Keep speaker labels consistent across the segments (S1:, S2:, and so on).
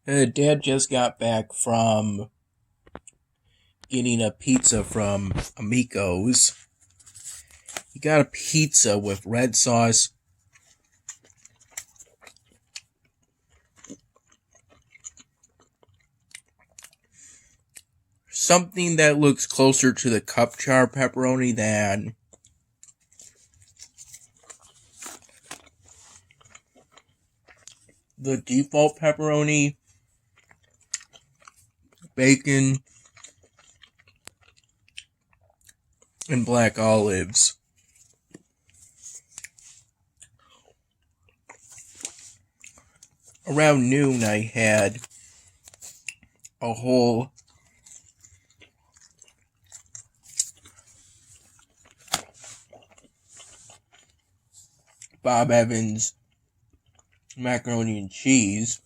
S1: Dad just got back from getting a pizza from Amico's. He got a pizza with red sauce, something that looks closer to the cup char pepperoni than the default pepperoni, bacon, and black olives. Around noon, I had a whole Bob Evans macaroni and cheese,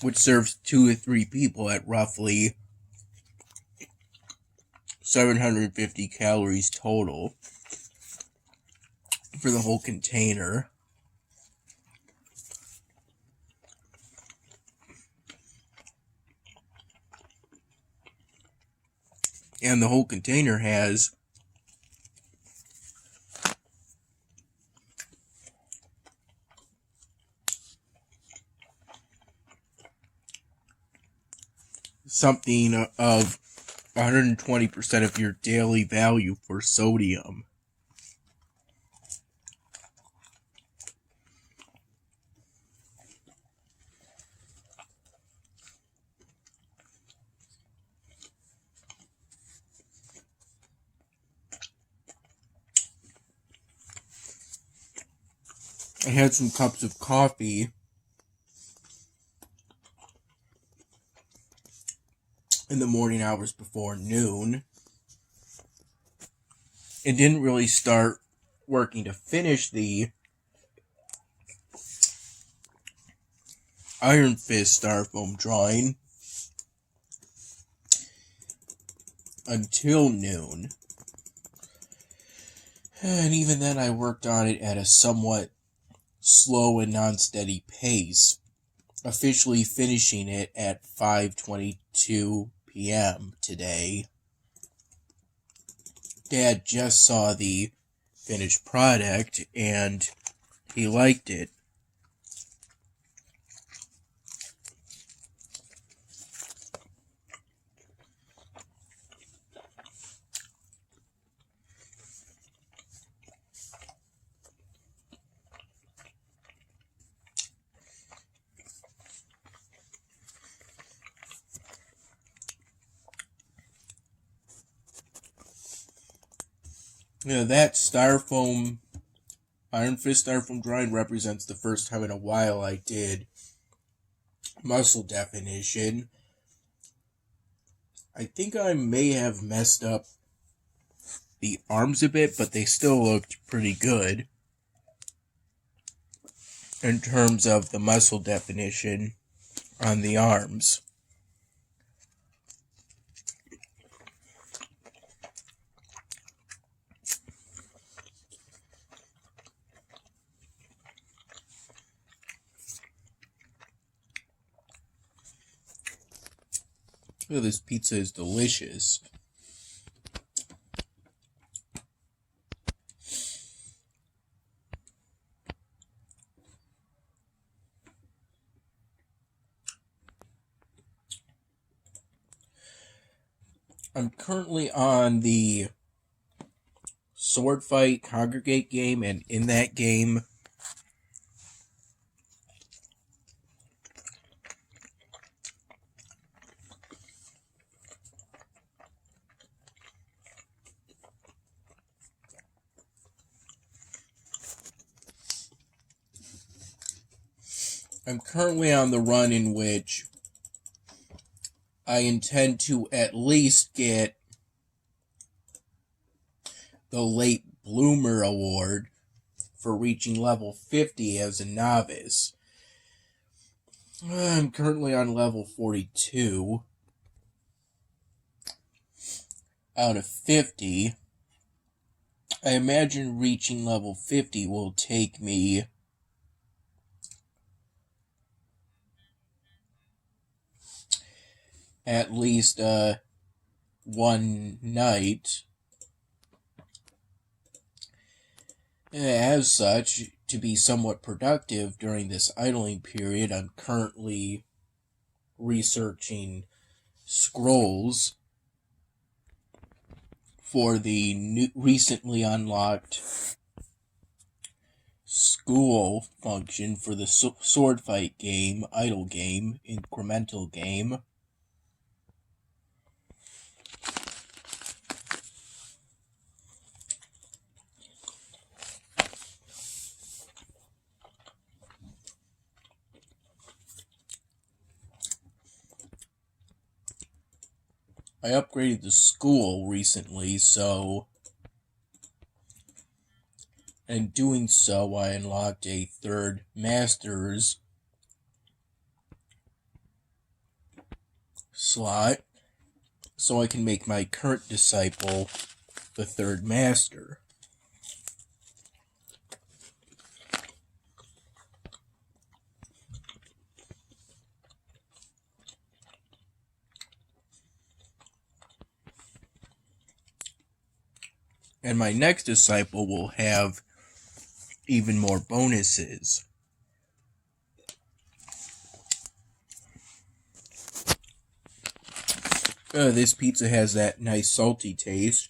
S1: which serves 2 to 3 people at roughly 750 calories total for the whole container. And the whole container has something of 120% of your daily value for sodium. I had some cups of coffee in the morning hours before noon. It didn't really start working to finish the Iron Fist styrofoam drawing until noon. And even then I worked on it at a somewhat slow and non-steady pace, officially finishing it at 5:22 p.m. today. Dad just saw the finished product and he liked it. That styrofoam, Iron Fist styrofoam drawing represents the first time in a while I did muscle definition. I think I may have messed up the arms a bit, but they still looked pretty good in terms of the muscle definition on the arms. Oh, this pizza is delicious. I'm currently on the Sword Fight Congregate game, and in that game, I'm currently on the run in which I intend to at least get the Late Bloomer Award for reaching level 50 as a novice. I'm currently on level 42 out of 50. I imagine reaching level 50 will take me at least one night. As such, to be somewhat productive during this idling period, I'm currently researching scrolls for the recently unlocked school function for the sword fight game, idle game, incremental game. I upgraded the school recently, so in doing so, I unlocked a third master's slot, so I can make my current disciple the third master. And my next disciple will have even more bonuses. This pizza has that nice salty taste.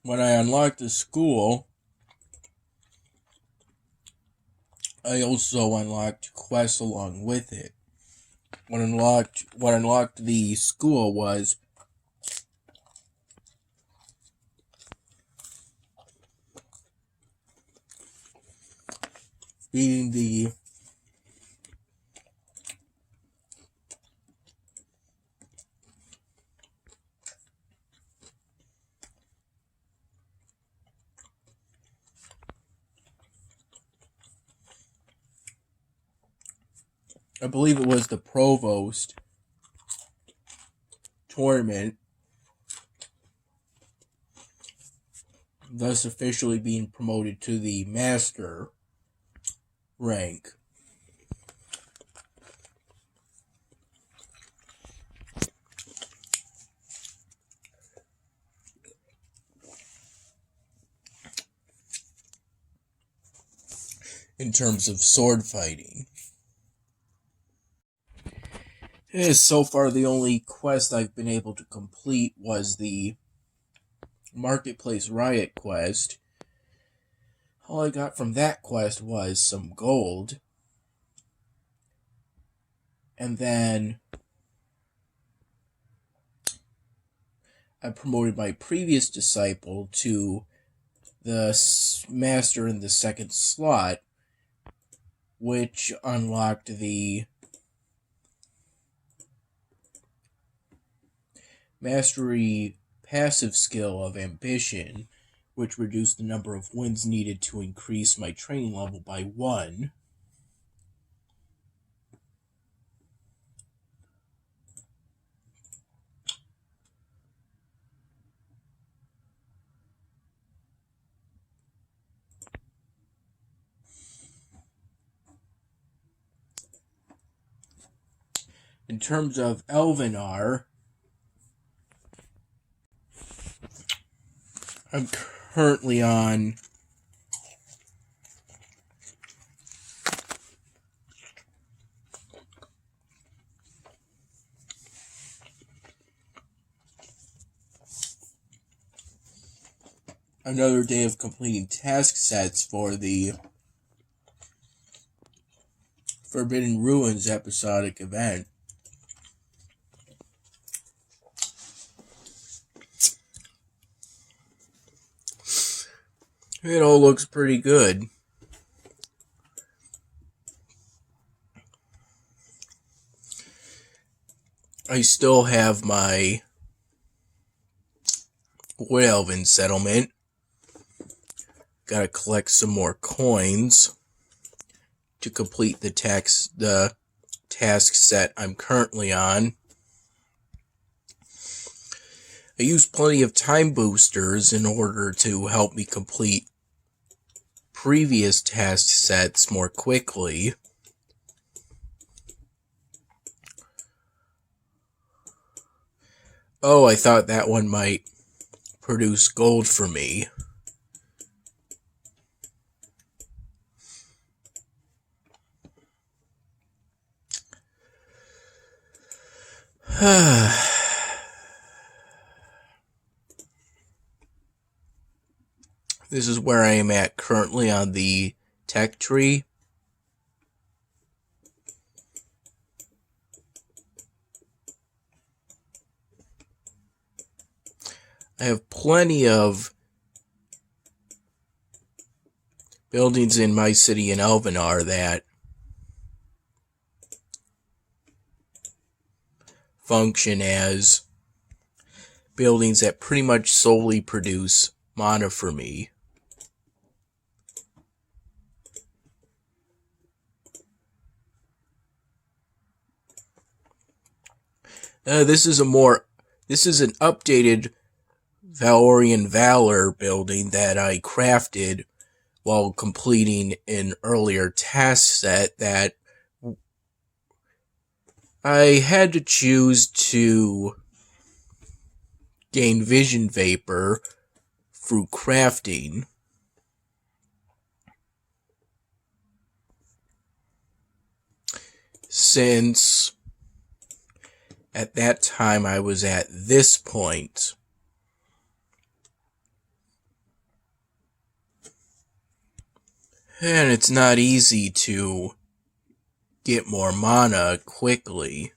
S1: When I unlocked the school, I also unlocked quests along with it. What unlocked the school was beating the I believe it was the Provost tournament, thus officially being promoted to the Master rank. In terms of sword fighting. So far, the only quest I've been able to complete was the Marketplace Riot quest. All I got from that quest was some gold. And then I promoted my previous disciple to the master in the second slot, which unlocked the mastery passive skill of ambition, which reduced the number of wins needed to increase my training level by 1. In terms of Elvenar, I'm currently on another day of completing task sets for the Forbidden Ruins episodic event. It all looks pretty good. I still have my Wood Elven settlement. Gotta collect some more coins to complete the task set I'm currently on. I use plenty of time boosters in order to help me complete previous task sets more quickly. Oh, I thought that one might produce gold for me. This is where I am at currently on the tech tree. I have plenty of buildings in my city in Elvenar that function as buildings that pretty much solely produce mana for me. This is an updated Valorian Valor building that I crafted while completing an earlier task set that I had to choose to gain vision vapor through crafting. Since at that time I was at this point, and it's not easy to get more mana quickly.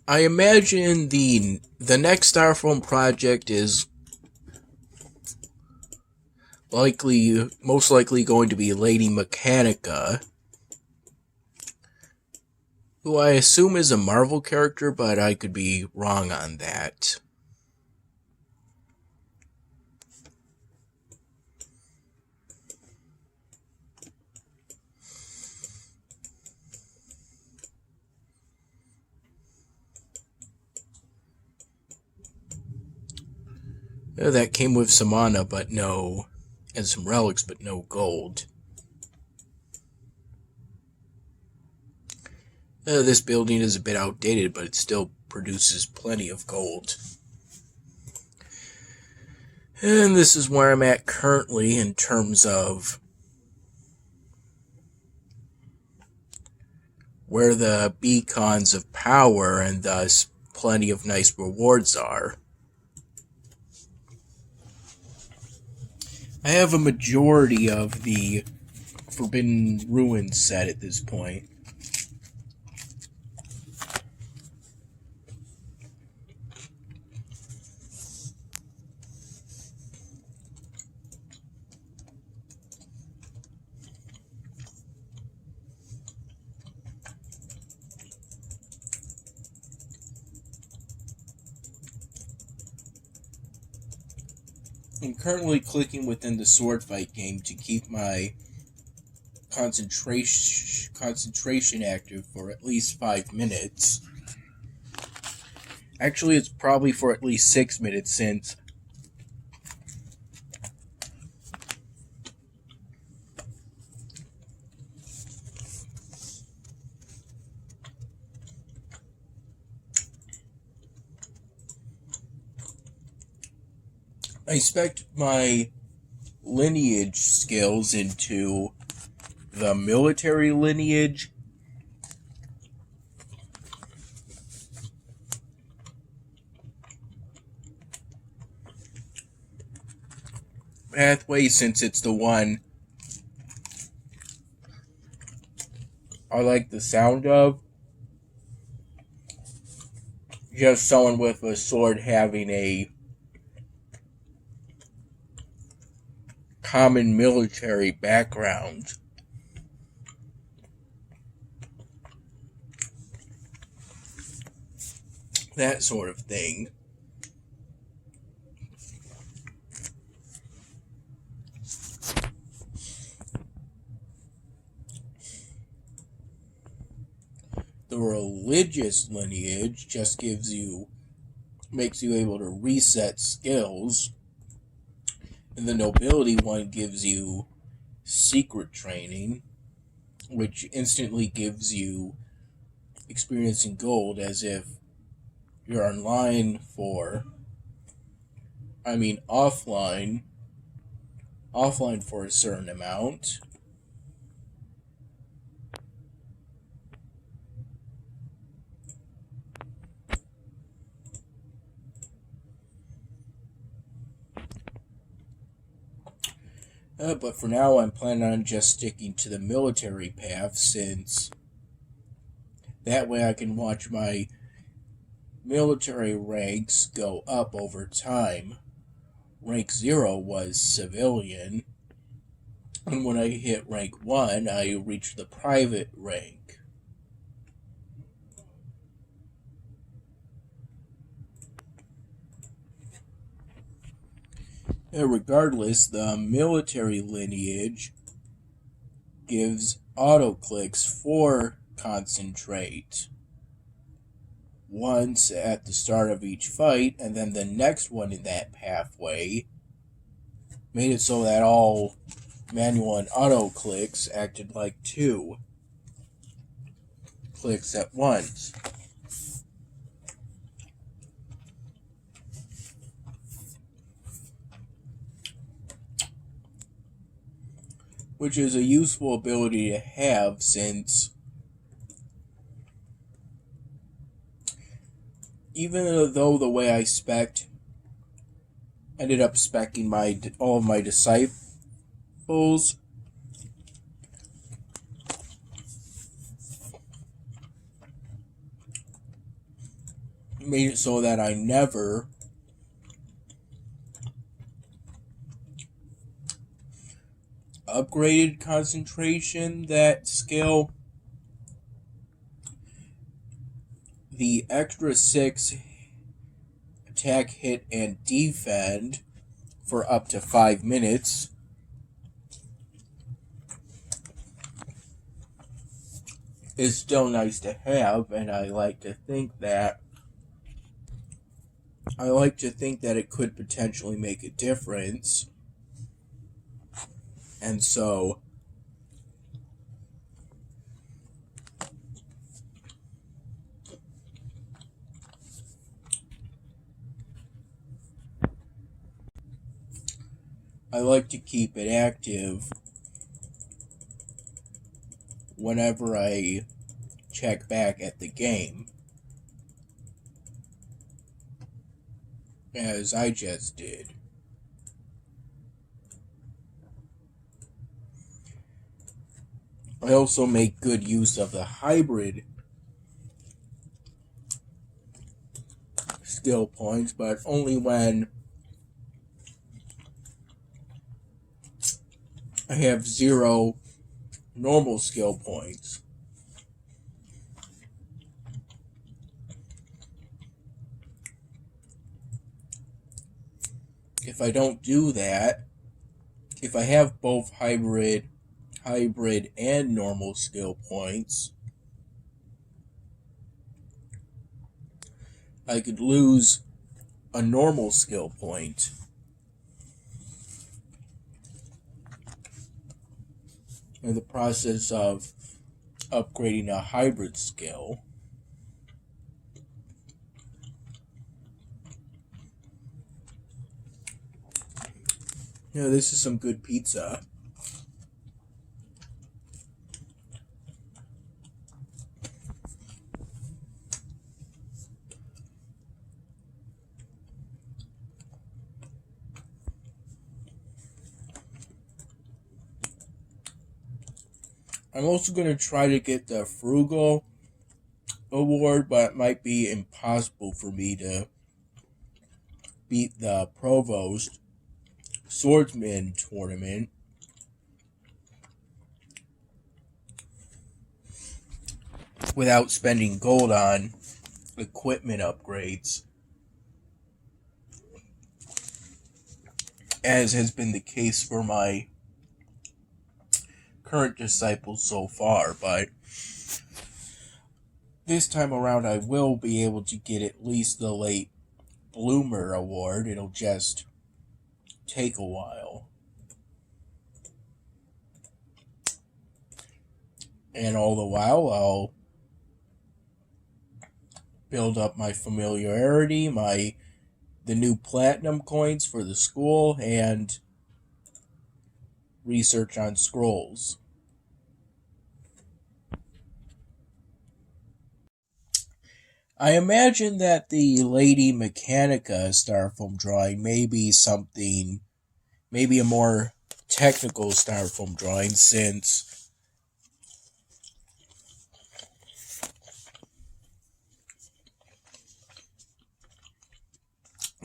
S1: I imagine the next Starphone project is most likely going to be Lady Mechanica, who I assume is a Marvel character, but I could be wrong on that. That came with some mana, and some relics, but no gold. This building is a bit outdated, but it still produces plenty of gold. And this is where I'm at currently in terms of where the beacons of power and thus plenty of nice rewards are. I have a majority of the Forbidden Ruins set at this point. I'm currently clicking within the sword fight game to keep my concentration active for at least 5 minutes. Actually, it's probably for at least 6 minutes since I spec my lineage skills into the military lineage. Pathway, since it's the one I like the sound of. Just someone with a sword having a common military background. That sort of thing. The religious lineage just makes you able to reset skills, and the nobility one gives you secret training, which instantly gives you experience in gold, as if you're offline for a certain amount. But for now, I'm planning on just sticking to the military path, since that way I can watch my military ranks go up over time. Rank 0 was civilian, and when I hit rank 1, I reached the private rank. Regardless, the military lineage gives auto clicks for concentrate once at the start of each fight, and then the next one in that pathway made it so that all manual and auto clicks acted like 2 clicks at once. Which is a useful ability to have, since even though the way I ended up speccing all of my disciples, made it so that I never upgraded concentration, that skill. The extra 6 attack, hit, and defend for up to 5 minutes is still nice to have, and I like to think that it could potentially make a difference. And so I like to keep it active whenever I check back at the game, as I just did. I also make good use of the hybrid skill points, but only when I have 0 normal skill points. If I don't do that, if I have both hybrid and normal skill points, I could lose a normal skill point. In the process of upgrading a hybrid skill. This is some good pizza. I'm also going to try to get the Frugal Award, but it might be impossible for me to beat the Provost swordsman tournament without spending gold on equipment upgrades, as has been the case for my current disciples so far. But this time around I will be able to get at least the late bloomer award. It'll just take a while. And all the while I'll build up my familiarity, the new platinum coins for the school, and research on scrolls. I imagine that the Lady Mechanica styrofoam drawing may be maybe a more technical styrofoam drawing, since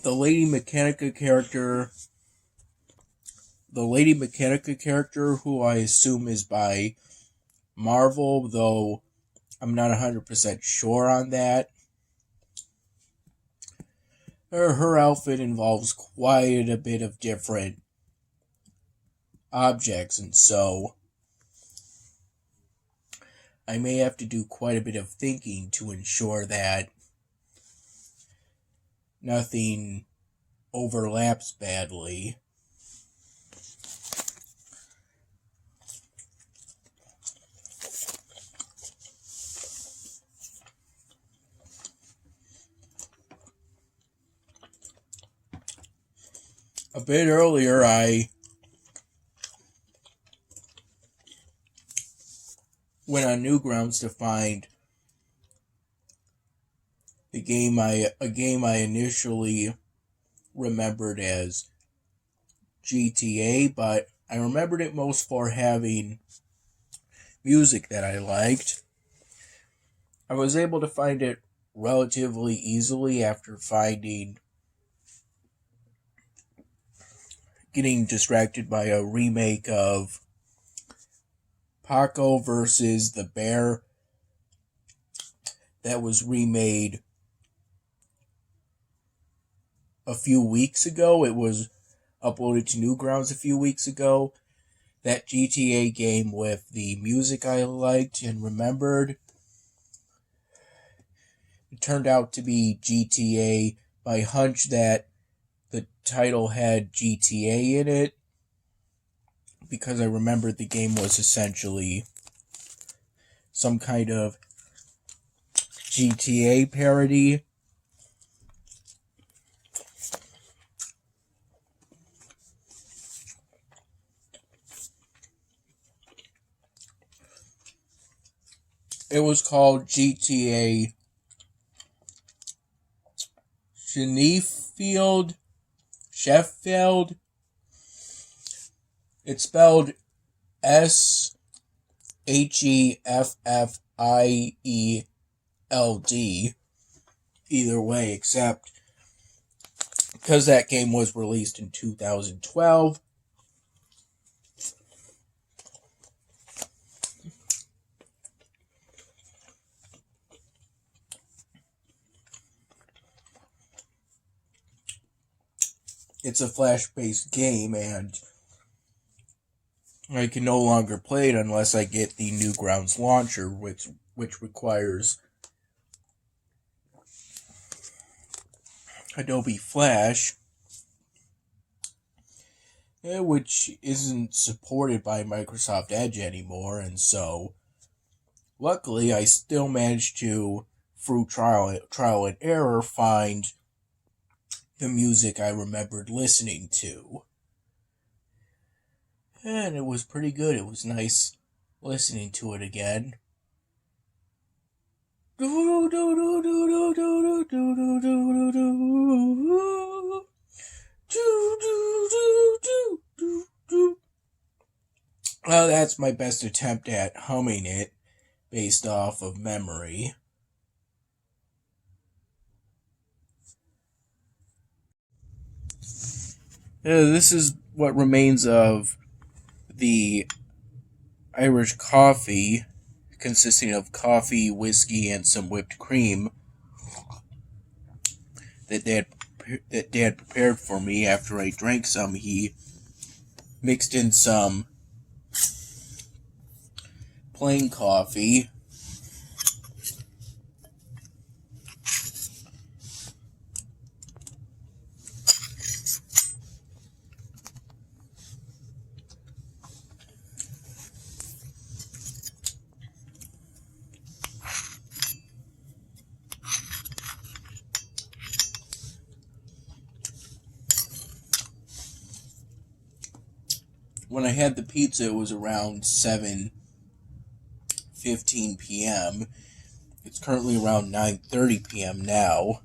S1: the Lady Mechanica character, who I assume is by Marvel, though I'm not 100% sure on that. Her outfit involves quite a bit of different objects, and so I may have to do quite a bit of thinking to ensure that nothing overlaps badly. A bit earlier, I went on Newgrounds to find a game I initially remembered as GTA, but I remembered it most for having music that I liked. I was able to find it relatively easily after getting distracted by a remake of Paco versus the Bear that was remade a few weeks ago. It was uploaded to Newgrounds a few weeks ago. That GTA game with the music I liked and remembered, it turned out to be GTA by hunch that the title had GTA in it, because I remembered the game was essentially some kind of GTA parody. It was called GTA Sheffield. It's spelled Sheffield. Either way, except because that game was released in 2012. It's a Flash-based game, and I can no longer play it unless I get the Newgrounds launcher, which requires Adobe Flash, which isn't supported by Microsoft Edge anymore, and so luckily I still managed to, through trial and error, find the music I remembered listening to. And it was pretty good. It was nice listening to it again. Well, that's my best attempt at humming it based off of memory. This is what remains of the Irish coffee, consisting of coffee, whiskey, and some whipped cream that Dad prepared for me. After I drank some, he mixed in some plain coffee, when I had the pizza, it was around 7:15 p.m. It's currently around 9:30 p.m. now.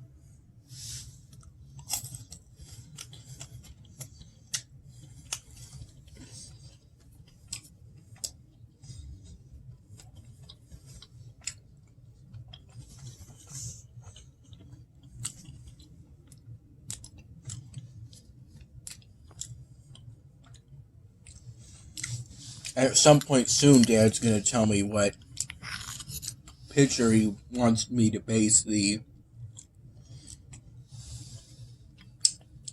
S1: At some point soon, Dad's going to tell me what picture he wants me to base the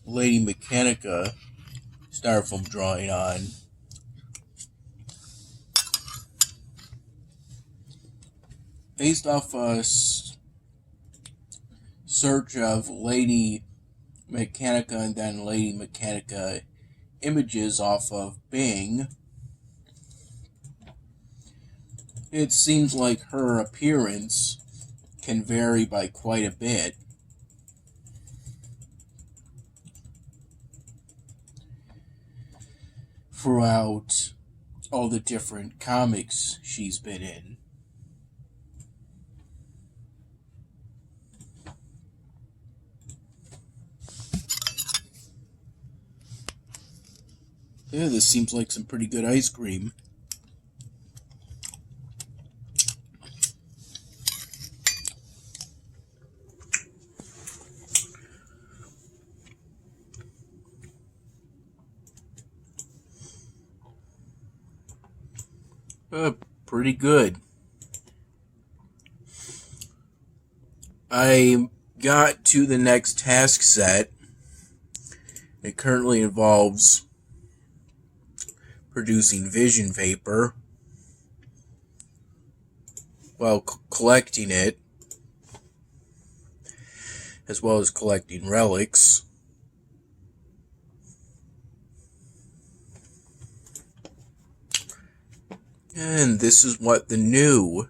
S1: Lady Mechanica styrofoam drawing on. Based off a search of Lady Mechanica and then Lady Mechanica images off of Bing, it seems like her appearance can vary by quite a bit. Throughout all the different comics she's been in. Yeah, this seems like some pretty good ice cream. Pretty good. I got to the next task set. It currently involves producing vision vapor while collecting it, as well as collecting relics. And this is what the new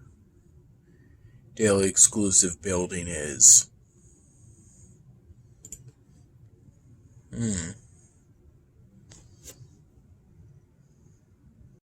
S1: daily exclusive building is.